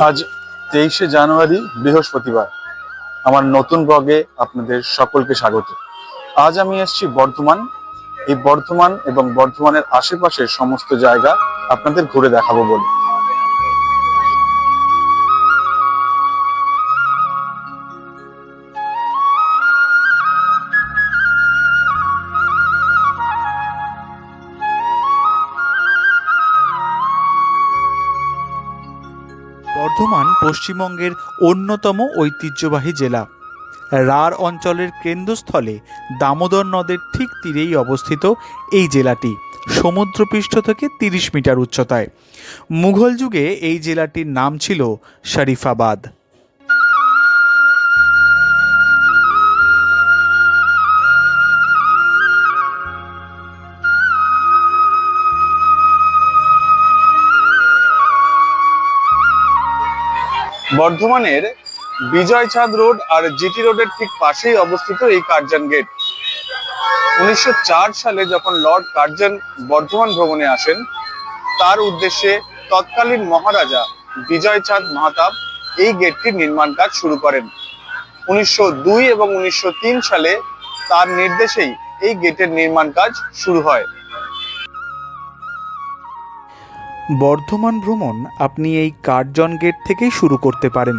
আজ 23শে জানুয়ারি বৃহস্পতিবার। আমার নতুন ব্লগে আপনাদের সকলকে স্বাগত। আজ আমি এসেছি বর্ধমান। এই বর্ধমান এবং বর্ধমানের আশেপাশের সমস্ত জায়গা আপনাদের ঘুরে দেখাবো বলে। বর্ধমান পশ্চিমবঙ্গের অন্যতম ঐতিহ্যবাহী জেলা। রাঢ় অঞ্চলের কেন্দ্রস্থলে দামোদর নদের ঠিক তীরেই অবস্থিত এই জেলাটি সমুদ্রপৃষ্ঠ থেকে 30 মিটার উচ্চতায়। মুঘল যুগে এই জেলাটির নাম ছিল শরীফাবাদ। বর্ধমানের বিজয়চাঁদ রোড আর জিটি রোডের ঠিক পাশেই অবস্থিত এই কার্জন গেট। 1904 সালে যখন লর্ড কার্জন বর্ধমান ভ্রমণে আসেন, তার উদ্দেশ্যে তৎকালীন মহারাজা বিজয়চাঁদ মাহতাব এই গেটটির নির্মাণ কাজ শুরু করেন। 1902 এবং 1903 সালে তার নির্দেশেই এই গেটের নির্মাণ কাজ শুরু হয়। বর্ধমান ভ্রমণ আপনি এই কার্জন গেট থেকেই শুরু করতে পারেন।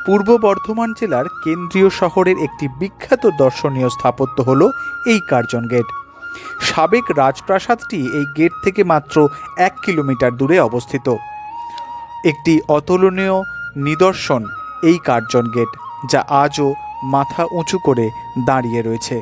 পূর্ব বর্ধমান জেলার কেন্দ্রীয় শহরের একটি বিখ্যাত দর্শনীয় স্থাপত্য হল এই কার্জন গেট। সাবেক রাজপ্রাসাদটি এই গেট থেকে মাত্র 1 কিলোমিটার দূরে অবস্থিত। একটি অতুলনীয় নিদর্শন এই কার্জন গেট, যা আজও মাথা উঁচু করে দাঁড়িয়ে রয়েছে।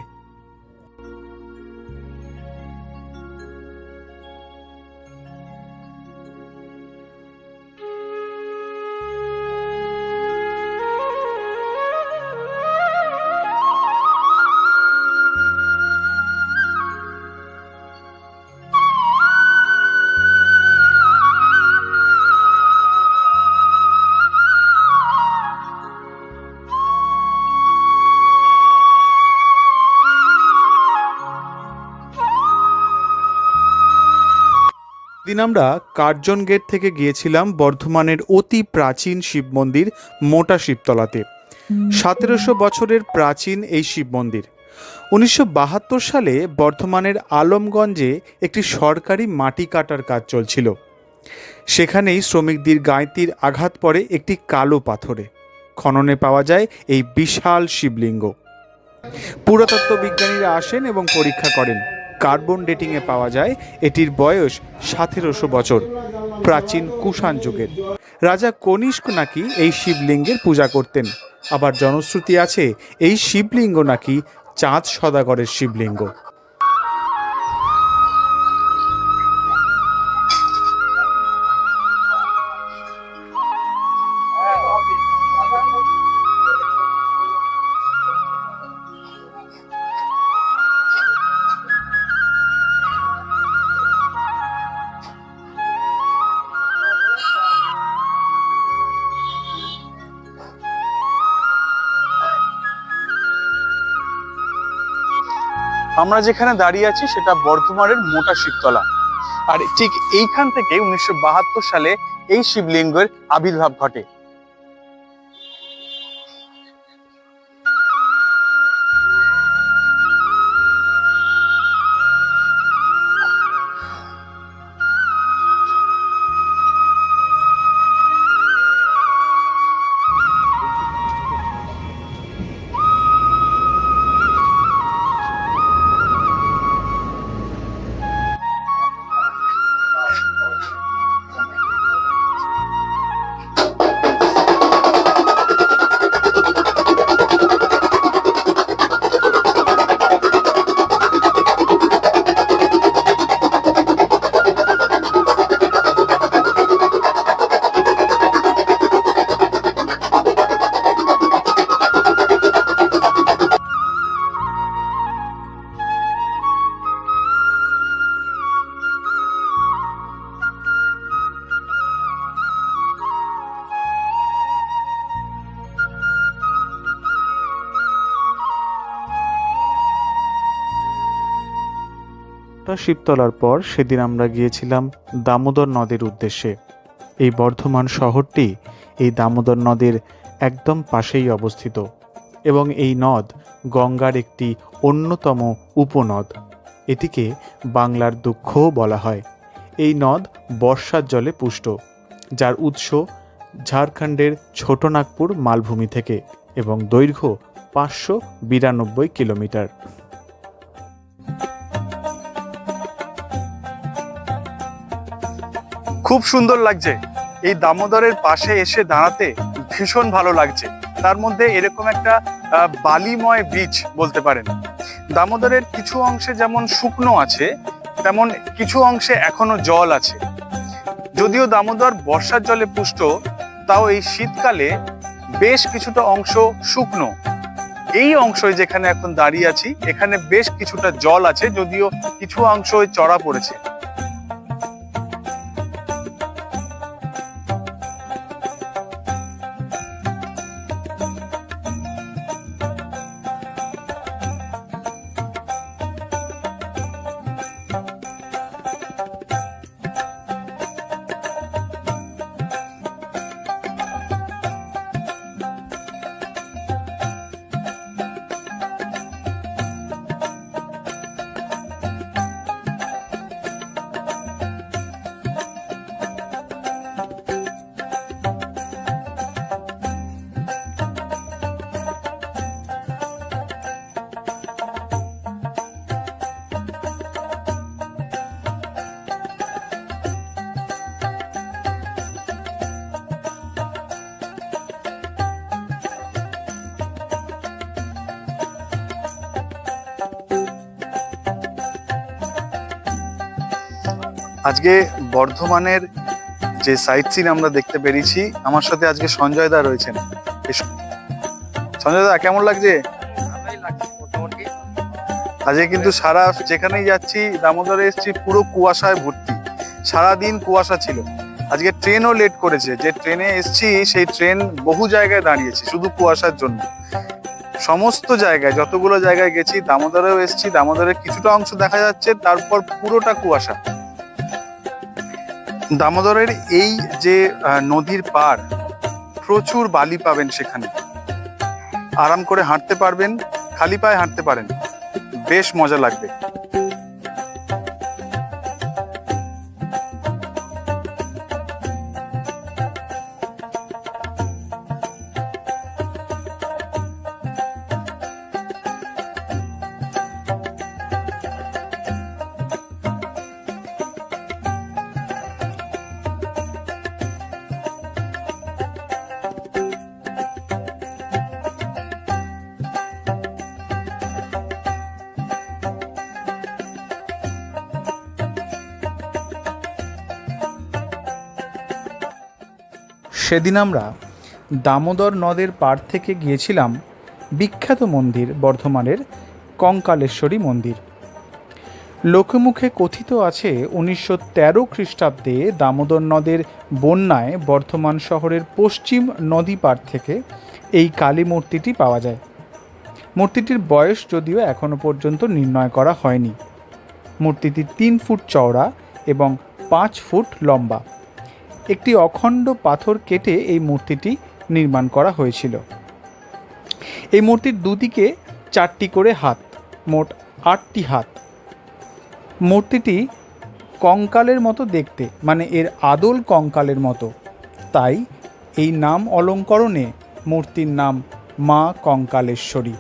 দিন আমরা কার্জন গেট থেকে গিয়েছিলাম বর্ধমানের অতি প্রাচীন শিব মন্দির মোটা শিবতলাতে। 1700 বছরের প্রাচীন এই শিব মন্দির। 1972 সালে বর্ধমানের আলমগঞ্জে একটি সরকারি মাটি কাটার কাজ চলছিল। সেখানেই শ্রমিকদের গাঁইতির আঘাত পড়ে একটি কালো পাথরে। খননে পাওয়া যায় এই বিশাল শিবলিঙ্গ। পুরাতত্ত্ব বিজ্ঞানীরা আসেন এবং পরীক্ষা করেন। কার্বন ডেটিংয়ে পাওয়া যায় এটির বয়স 1700 বছর, প্রাচীন কুষাণ যুগের। রাজা কনিষ্ক নাকি এই শিবলিঙ্গের পূজা করতেন। আবার জনশ্রুতি আছে এই শিবলিঙ্গ নাকি চাঁদ সদাগরের শিবলিঙ্গ। আমরা যেখানে দাঁড়িয়ে আছি সেটা বর্ধমানের মোটা শিবতলা, আর ঠিক এইখান থেকে 1972 সালে এই শিবলিঙ্গের আবির্ভাব ঘটে। শিবতলার পর সেদিন আমরা গিয়েছিলাম দামোদর নদের উদ্দেশ্যে। এই বর্ধমান শহরটি এই দামোদর নদের একদম পাশেই অবস্থিত এবং এই নদ গঙ্গার একটি অন্যতম উপনদ। এটিকে বাংলার দুঃখও বলা হয়। এই নদ বর্ষার জলে পুষ্ট, যার উৎস ঝাড়খণ্ডের ছোটনাগপুর মালভূমি থেকে এবং দৈর্ঘ্য 592 কিলোমিটার। খুব সুন্দর লাগছে এই দামোদরের পাশে এসে দাঁড়াতে, ভীষণ ভালো লাগছে। তার মধ্যে এরকম একটা বালিময় বীচ বলতে পারেন। দামোদরের কিছু অংশে যেমন শুকনো আছে, তেমন কিছু অংশে এখনো জল আছে। যদিও দামোদর বর্ষার জলে পুষ্ট, তাও এই শীতকালে বেশ কিছুটা অংশ শুকনো। এই অংশে যেখানে এখন দাঁড়িয়ে আছি, এখানে বেশ কিছুটা জল আছে, যদিও কিছু অংশ চড়া পড়েছে। আজকে বর্ধমানের যে সাইট সিন আমরা দেখতে পেরেছি, আমার সাথে আজকে সঞ্জয় দা রয়েছেন। সঞ্জয় দা, কেমন লাগছে? আজকে কিন্তু সারা যেখানেই যাচ্ছি, দামোদরে এসেছি, পুরো কুয়াশায় ভর্তি। সারাদিন কুয়াশা ছিল। আজকে ট্রেনও লেট করেছে। যে ট্রেনে এসেছি সেই ট্রেন বহু জায়গায় দাঁড়িয়েছে শুধু কুয়াশার জন্য। সমস্ত জায়গায়, যতগুলো জায়গায় গেছি, দামোদরেও এসেছি, দামোদরের কিছুটা অংশ দেখা যাচ্ছে, তারপর পুরোটা কুয়াশা। দামোদরের এই যে নদীর পার, প্রচুর বালি পাবেন সেখানে। আরাম করে হাঁটতে পারবেন, খালি পায়ে হাঁটতে পারেন, বেশ মজা লাগবে। সেদিন আমরা দামোদর নদের পাড় থেকে গিয়েছিলাম বিখ্যাত মন্দির বর্ধমানের কঙ্কালেশ্বরী মন্দির। লোকমুখে কথিত আছে 1913 খ্রিস্টাব্দে দামোদর নদের বন্যায় বর্ধমান শহরের পশ্চিম নদী পাড় থেকে এই কালী মূর্তিটি পাওয়া যায়। মূর্তিটির বয়স যদিও এখনও পর্যন্ত নির্ণয় করা হয়নি। মূর্তিটি 3 ফুট চওড়া এবং 5 ফুট লম্বা। একটি অখণ্ড পাথর কেটে এই মূর্তিটি নির্মাণ করা হয়েছিল। এই মূর্তির দুদিকে 4টি করে হাত, মোট 8টি হাত। মূর্তিটি কঙ্কালের মতো দেখতে, মানে এর আদল কঙ্কালের মতো, তাই এই নাম অলঙ্করণে মূর্তির নাম মা কঙ্কালেশ্বরী।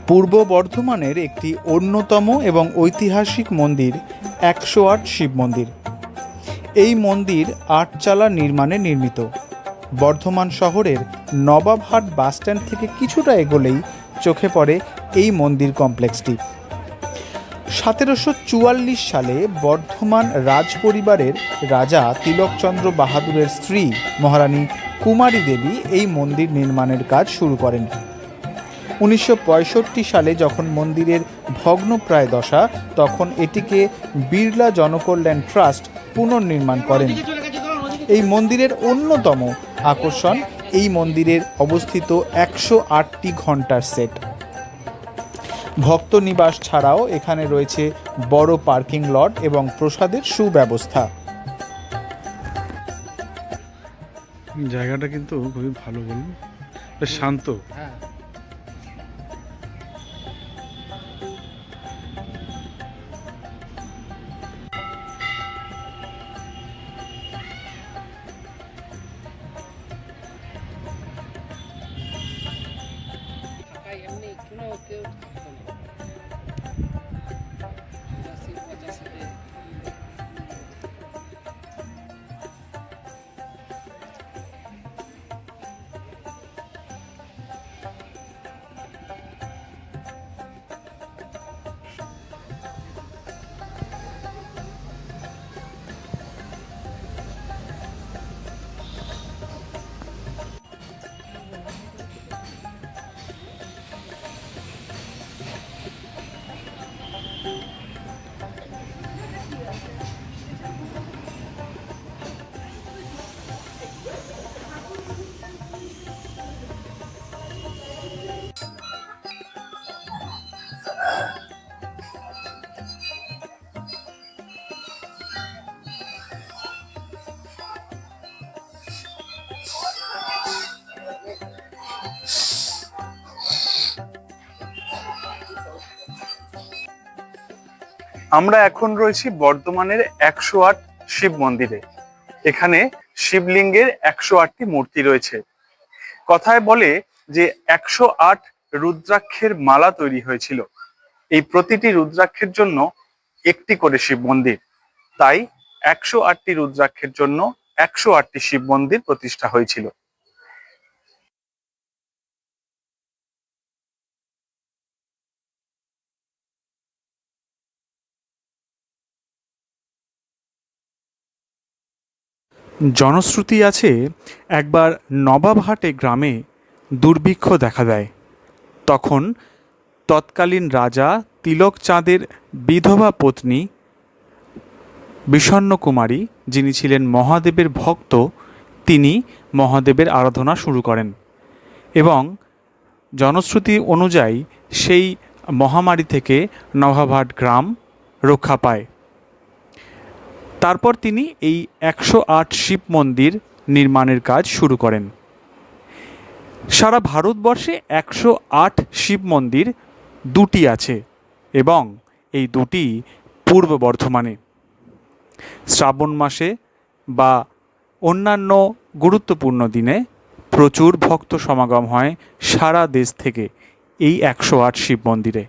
পূর্ব বর্ধমানের একটি অন্যতম এবং ঐতিহাসিক মন্দির 108 শিব মন্দির। এই মন্দির আটচালা নির্মাণে নির্মিত। বর্ধমান শহরের নবাবহাট বাসস্ট্যান্ড থেকে কিছুটা এগোলেই চোখে পড়ে এই মন্দির কমপ্লেক্সটি। 1744 সালে বর্ধমান রাজ পরিবারের রাজা তিলকচন্দ্র বাহাদুরের স্ত্রী মহারানী কুমারী দেবী এই মন্দির নির্মাণের কাজ শুরু করেন। 1965 সালে যখন মন্দিরের ভগ্নপ্রায় দশা, তখন এটিকে বিড়লা জনকল্যাণ ট্রাস্ট পুনর্নির্মাণ করেন। এই মন্দিরের অন্যতম আকর্ষণ এই মন্দিরের অবস্থিত 108টি ঘণ্টার সেট। ভক্ত নিবাস ছাড়াও এখানে রয়েছে বড় পার্কিং লট এবং প্রসাদের সুব্যবস্থা। জায়গাটা কিন্তু খুবই ভালো, বলুন, বেশ শান্ত। আমরা এখন রয়েছি বর্ধমানের 108 শিব মন্দিরে। এখানে শিবলিঙ্গের 108টি মূর্তি রয়েছে। কথায় বলে যে 108 রুদ্রাক্ষের মালা তৈরি হয়েছিল। এই প্রতিটি রুদ্রাক্ষের জন্য একটি করে শিব মন্দির, তাই 108টি রুদ্রাক্ষের জন্য 108টি শিব মন্দির প্রতিষ্ঠা হয়েছিল। জনশ্রুতি আছে, একবার নবাবহাটে গ্রামে দুর্ভিক্ষ দেখা দেয়। তখন তৎকালীন রাজা তিলক চাঁদের বিধবা পত্নী বিষণ্ণ কুমারী, যিনি ছিলেন মহাদেবের ভক্ত, তিনি মহাদেবের আরাধনা শুরু করেন এবং জনশ্রুতি অনুযায়ী সেই মহামারী থেকে নবাবহাট গ্রাম রক্ষা পায়। তারপর তিনি এই 108 শিব মন্দির নির্মাণের কাজ শুরু করেন। সারা ভারতবর্ষে 108 শিব মন্দির দুটি আছে এবং এই দুটি পূর্ব বর্ধমানে। শ্রাবণ মাসে বা অন্যান্য গুরুত্বপূর্ণ দিনে প্রচুর ভক্ত সমাগম হয় সারা দেশ থেকে এই 108 শিব মন্দিরে।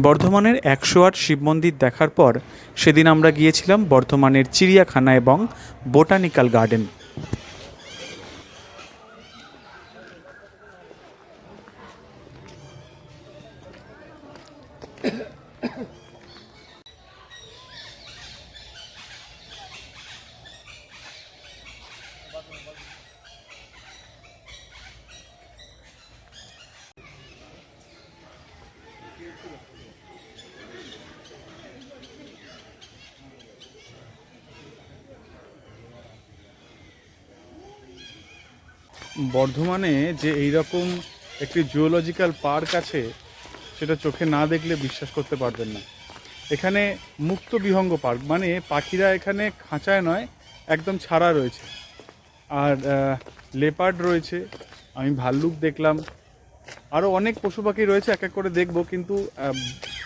বর্ধমানের 108 শিব মন্দির দেখার পর সেদিন আমরা গিয়েছিলাম বর্ধমানের চিড়িয়াখানা এবং বোটানিক্যাল গার্ডেন। বর্ধমানে যে এইরকম একটি জুওলজিক্যাল পার্ক আছে সেটা চোখে না দেখলে বিশ্বাস করতে পারবেন না। এখানে মুক্ত বিহঙ্গ পার্ক, মানে পাখিরা এখানে খাঁচায় নয়, একদম ছাড়া রয়েছে। আর লেপার্ড রয়েছে, আমি ভাল্লুক দেখলাম, আরও অনেক পশু পাখি রয়েছে, এক এক করে দেখব। কিন্তু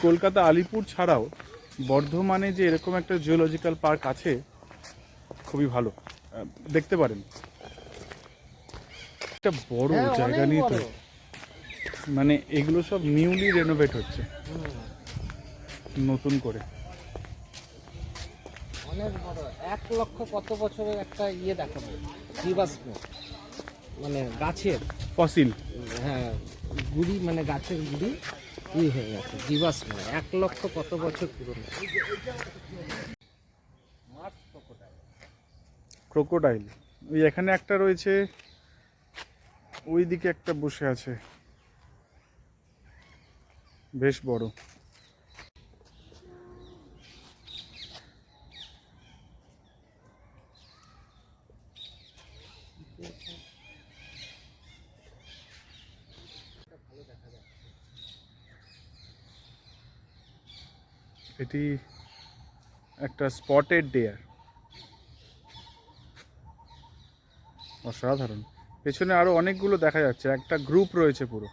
কলকাতা আলিপুর ছাড়াও বর্ধমানে যে এরকম একটা জিওলজিক্যাল পার্ক আছে খুবই ভালো, দেখতে পারেন। একটা বড় জায়গা নিয়ে তো, মানে এগুলো সব নিউলি রেনোভেট হচ্ছে নতুন করে। অনেক বড়, 1 লক্ষ কত বছরের একটা ইয়ে দেখাবো, জীবাশ্ম, মানে গাছের ফসিল। হ্যাঁ, গুড়ি, মানে গাছের গুড়ি হয়ে গেছে, জীবাশ্ম 1 লক্ষ কত বছর পুরনো। ক্রোকোডাইল ওই এখানে একটা রয়েছে, ওই দিকে একটা বসে আছে, বেশ বড়। এটি একটা স্পটেড ডিয়ার, অসাধারণ। পেছনে আরো অনেকগুলো দেখা যাচ্ছে, একটা গ্রুপ রয়েছে পুরো।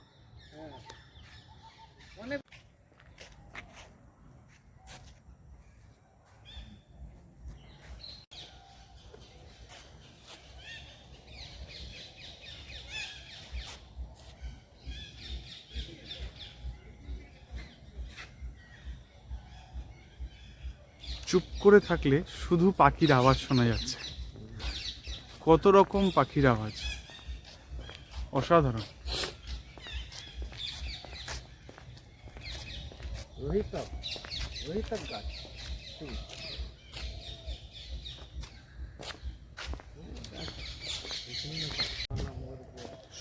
চুপ করে থাকলে শুধু পাখির আওয়াজ শোনা যাচ্ছে, কত রকম পাখির আওয়াজ, অসাধারণ। রোহিতক গাছ,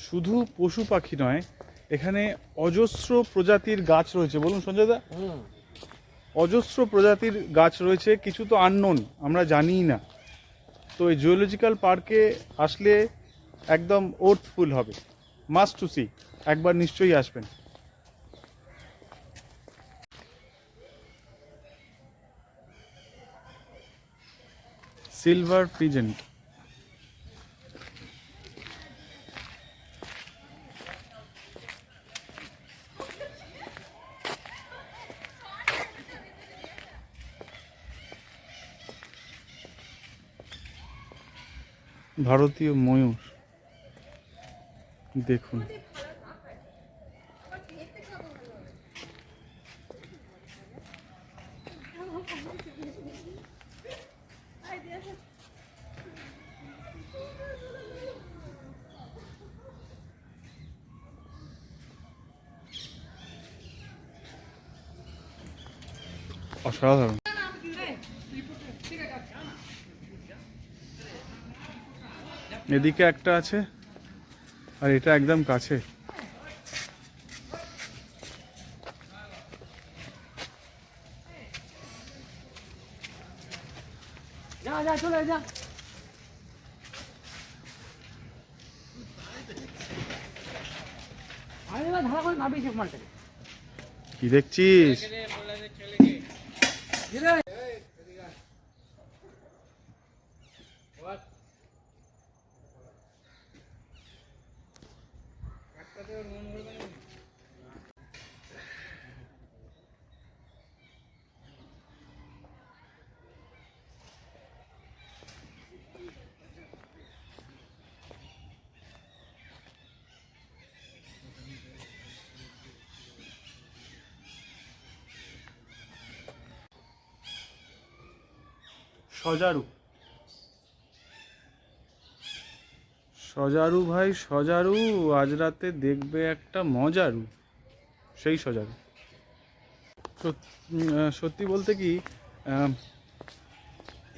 শুধু পশু পাখি নয়, এখানে অজস্র প্রজাতির গাছ রয়েছে। বলুন সঞ্জয় দা, অজস্র প্রজাতির গাছ রয়েছে, কিছু তো আননোন, আমরা জানিই না। তো এই জুওলজিক্যাল পার্কে আসলে একদম ওর্থফুল হবে, মাস্ট টু সি, একবার নিশ্চয়ই আসবেন। সিলভার ফিজেন্ট, ভারতীয় ময়ূর দেখুন। অসাধারণ। এদিকে একটা আছে, আর এটা একদম কাছে। চলে যা। কি দেখছিস? সজারু সজারু ভাই সজারু, আজ রাতে দেখবে একটা মজারু, সেই সজারু। সত্যি বলতে কি,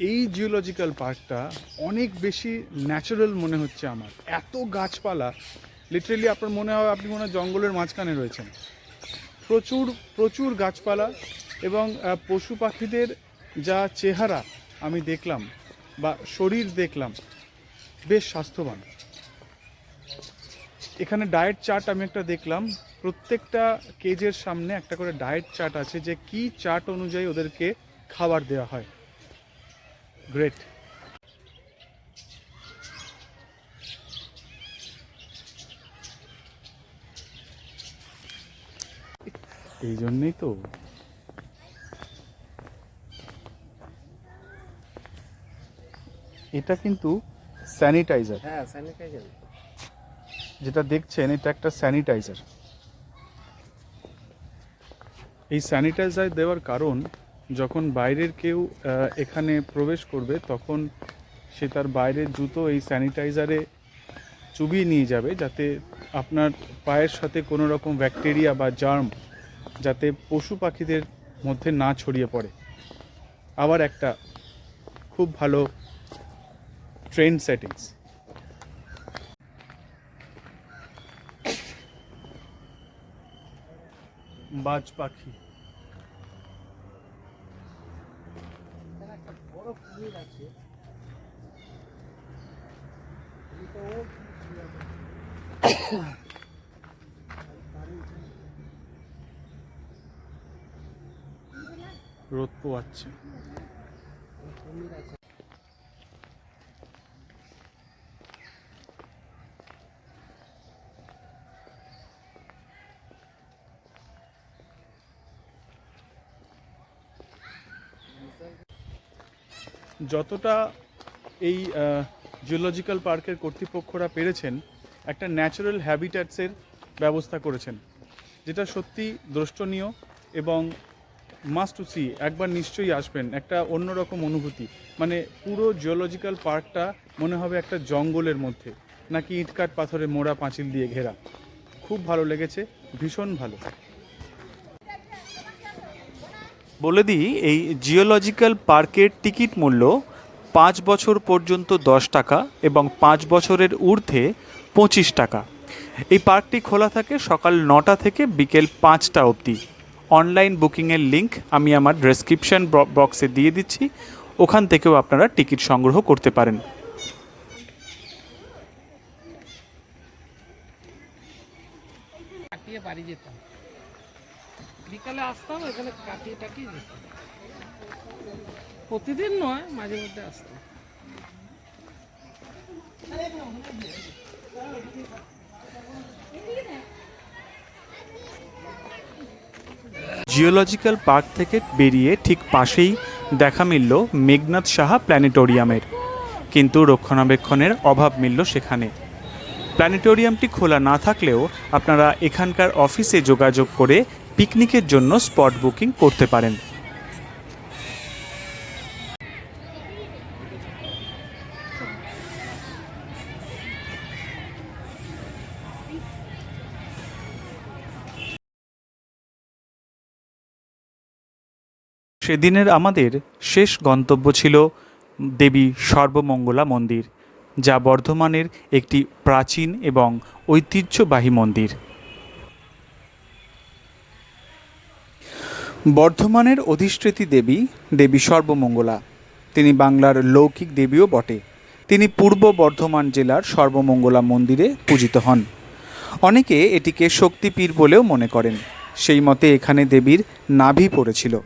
এই জিওলজিক্যাল পার্কটা অনেক বেশি ন্যাচারাল মনে হচ্ছে আমার। এত গাছপালা, লিটারেলি আপনার মনে হয় আপনি মনে হয় জঙ্গলের মাঝখানে রয়েছেন। প্রচুর প্রচুর গাছপালা এবং পশু পাখিদের যা চেহারা আমি দেখলাম বা শরীর দেখলাম, বেশ স্বাস্থ্যবান। এখানে ডায়েট চার্ট আমি একটা দেখলাম, প্রত্যেকটা কেজের সামনে একটা করে ডায়েট চার্ট আছে, যে কি চার্ট অনুযায়ী ওদেরকে খাবার দেওয়া হয়। গ্রেট। এই জন্যই তো এটা কিন্তু স্যানিটাইজার, হ্যাঁ স্যানিটাইজার। যেটা দেখছেন এটা একটা স্যানিটাইজার। এই স্যানিটাইজার দেওয়ার কারণ, যখন বাইরের কেউ এখানে প্রবেশ করবে তখন সে তার বাইরের জুতো এই স্যানিটাইজারে চুবিয়ে নিয়ে যাবে, যাতে আপনার পায়ের সাথে কোনো রকম ব্যাকটেরিয়া বা জার্ম যাতে পশু পাখিদের মধ্যে না ছড়িয়ে পড়ে। আবার একটা খুব ভালো ট্রেন্ড সেটিংস। বাজ পাখি, একটা বড় কুমির আছে। রোদ পোয়াচ্ছে। কুমির আছে। যতটা এই জিওলজিক্যাল পার্কের কর্তৃপক্ষরা পেরেছেন, একটা ন্যাচারাল হ্যাবিট্যাটসের ব্যবস্থা করেছেন, যেটা সত্যি দ্রষ্টনীয় এবং মাস্ট টু সি। একবার নিশ্চয়ই আসবেন, একটা অন্যরকম অনুভূতি। মানে পুরো জিওলজিক্যাল পার্কটা মনে হবে একটা জঙ্গলের মধ্যে, নাকি ইটকাট পাথরে মোড়া পাঁচিল দিয়ে ঘেরা। খুব ভালো লেগেছে, ভীষণ ভালো। বলে দিই, এই জিওলজিক্যাল পার্কের টিকিট মূল্য 5 বছর পর্যন্ত 10 টাকা এবং 5 বছরের ঊর্ধ্বে 25 টাকা। এই পার্কটি খোলা থাকে সকাল 9টা থেকে বিকেল 5টা অবধি। অনলাইন বুকিংয়ের লিংক আমি আমার ডেসক্রিপশন বক্সে দিয়ে দিচ্ছি, ওখান থেকেও আপনারা টিকিট সংগ্রহ করতে পারেন। কাটিয়ে বাড়ি যেতাম, বিকালে আসতাম, এখানে কাটিয়ে টাটিয়ে যেতাম। প্রতিদিন নয়, মাঝে মধ্যে আসতাম। জিওলজিক্যাল পার্ক থেকে বেরিয়ে ঠিক পাশেই দেখা মিলল মেঘনাদ সাহা প্ল্যানেটোরিয়ামের, কিন্তু রক্ষণাবেক্ষণের অভাব মিলল সেখানে। প্ল্যানেটোরিয়ামটি খোলা না থাকলেও আপনারা এখানকার অফিসে যোগাযোগ করে পিকনিকের জন্য স্পট বুকিং করতে পারেন। সেদিনের আমাদের শেষ গন্তব্য ছিল দেবী সর্বমঙ্গলা মন্দির, যা বর্ধমানের একটি প্রাচীন এবং ঐতিহ্যবাহী মন্দির। বর্ধমানের অধিষ্ঠাত্রী দেবী দেবী সর্বমঙ্গলা, তিনি বাংলার লৌকিক দেবীও বটে। তিনি পূর্ব বর্ধমান জেলার সর্বমঙ্গলা মন্দিরে পূজিত হন। অনেকে এটিকে শক্তিপীঠ বলেও মনে করেন। সেই মতে এখানে দেবীর নাভি পড়েছিল।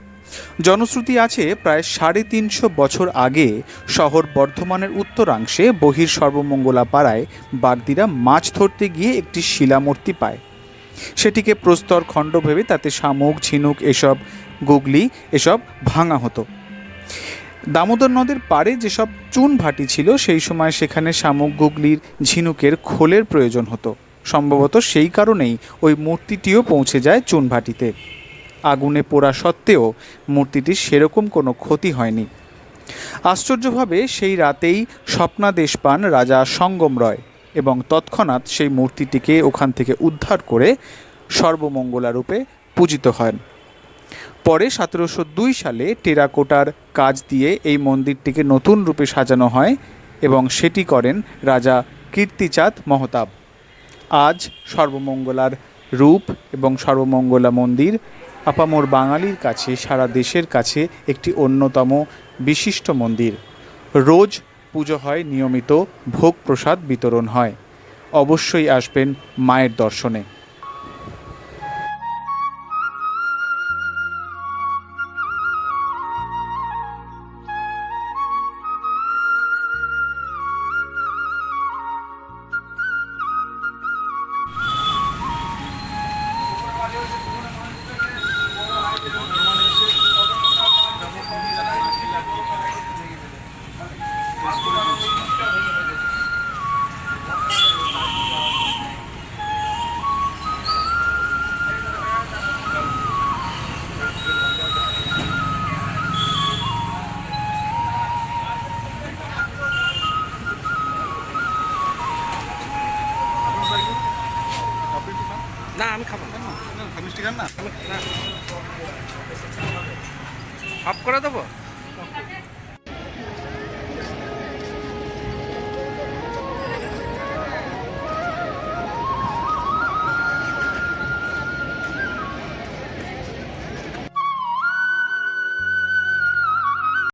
জনশ্রুতি আছে প্রায় 350 বছর আগে শহর বর্ধমানের উত্তরাংশে বহির সর্বমঙ্গলা পাড়ায় বাগদিরা মাছ ধরতে গিয়ে একটি শিলামূর্তি পায়। সেটিকে প্রস্তর খণ্ড ভেবে তাতে শামুক, ঝিনুক, এসব গুগলি এসব ভাঙা হতো। দামোদর নদের পাড়ে যেসব চুন ভাটি ছিল, সেই সময় সেখানে শামুক, গুগলির, ঝিনুকের খোলের প্রয়োজন হতো। সম্ভবত সেই কারণেই ওই মূর্তিটিও পৌঁছে যায় চুন ভাটিতে। আগুনে পোড়া সত্ত্বেও মূর্তিটির সেরকম কোনো ক্ষতি হয়নি। আশ্চর্যভাবে সেই রাতেই স্বপ্নাদেশ পান রাজা সঙ্গম রয় এবং তৎক্ষণাৎ সেই মূর্তিটিকে ওখান থেকে উদ্ধার করে সর্বমঙ্গলা রূপে পূজিত হন। পরে 1702 সালে টেরাকোটার কাজ দিয়ে এই মন্দিরটিকে নতুন রূপে সাজানো হয় এবং সেটি করেন রাজা কীর্তিচাঁদ মহতাব। আজ সর্বমঙ্গলার রূপ এবং সর্বমঙ্গলা মন্দির আপামর বাঙালির কাছে, সারা দেশের কাছে একটি অন্যতম বিশিষ্ট মন্দির। রোজ পুজো হয়, নিয়মিত ভোগ প্রসাদ বিতরণ হয়। অবশ্যই আসবেন মায়ের দর্শনে। না আমি খাবো না, মিষ্টি খান না? অফ করে দেবো।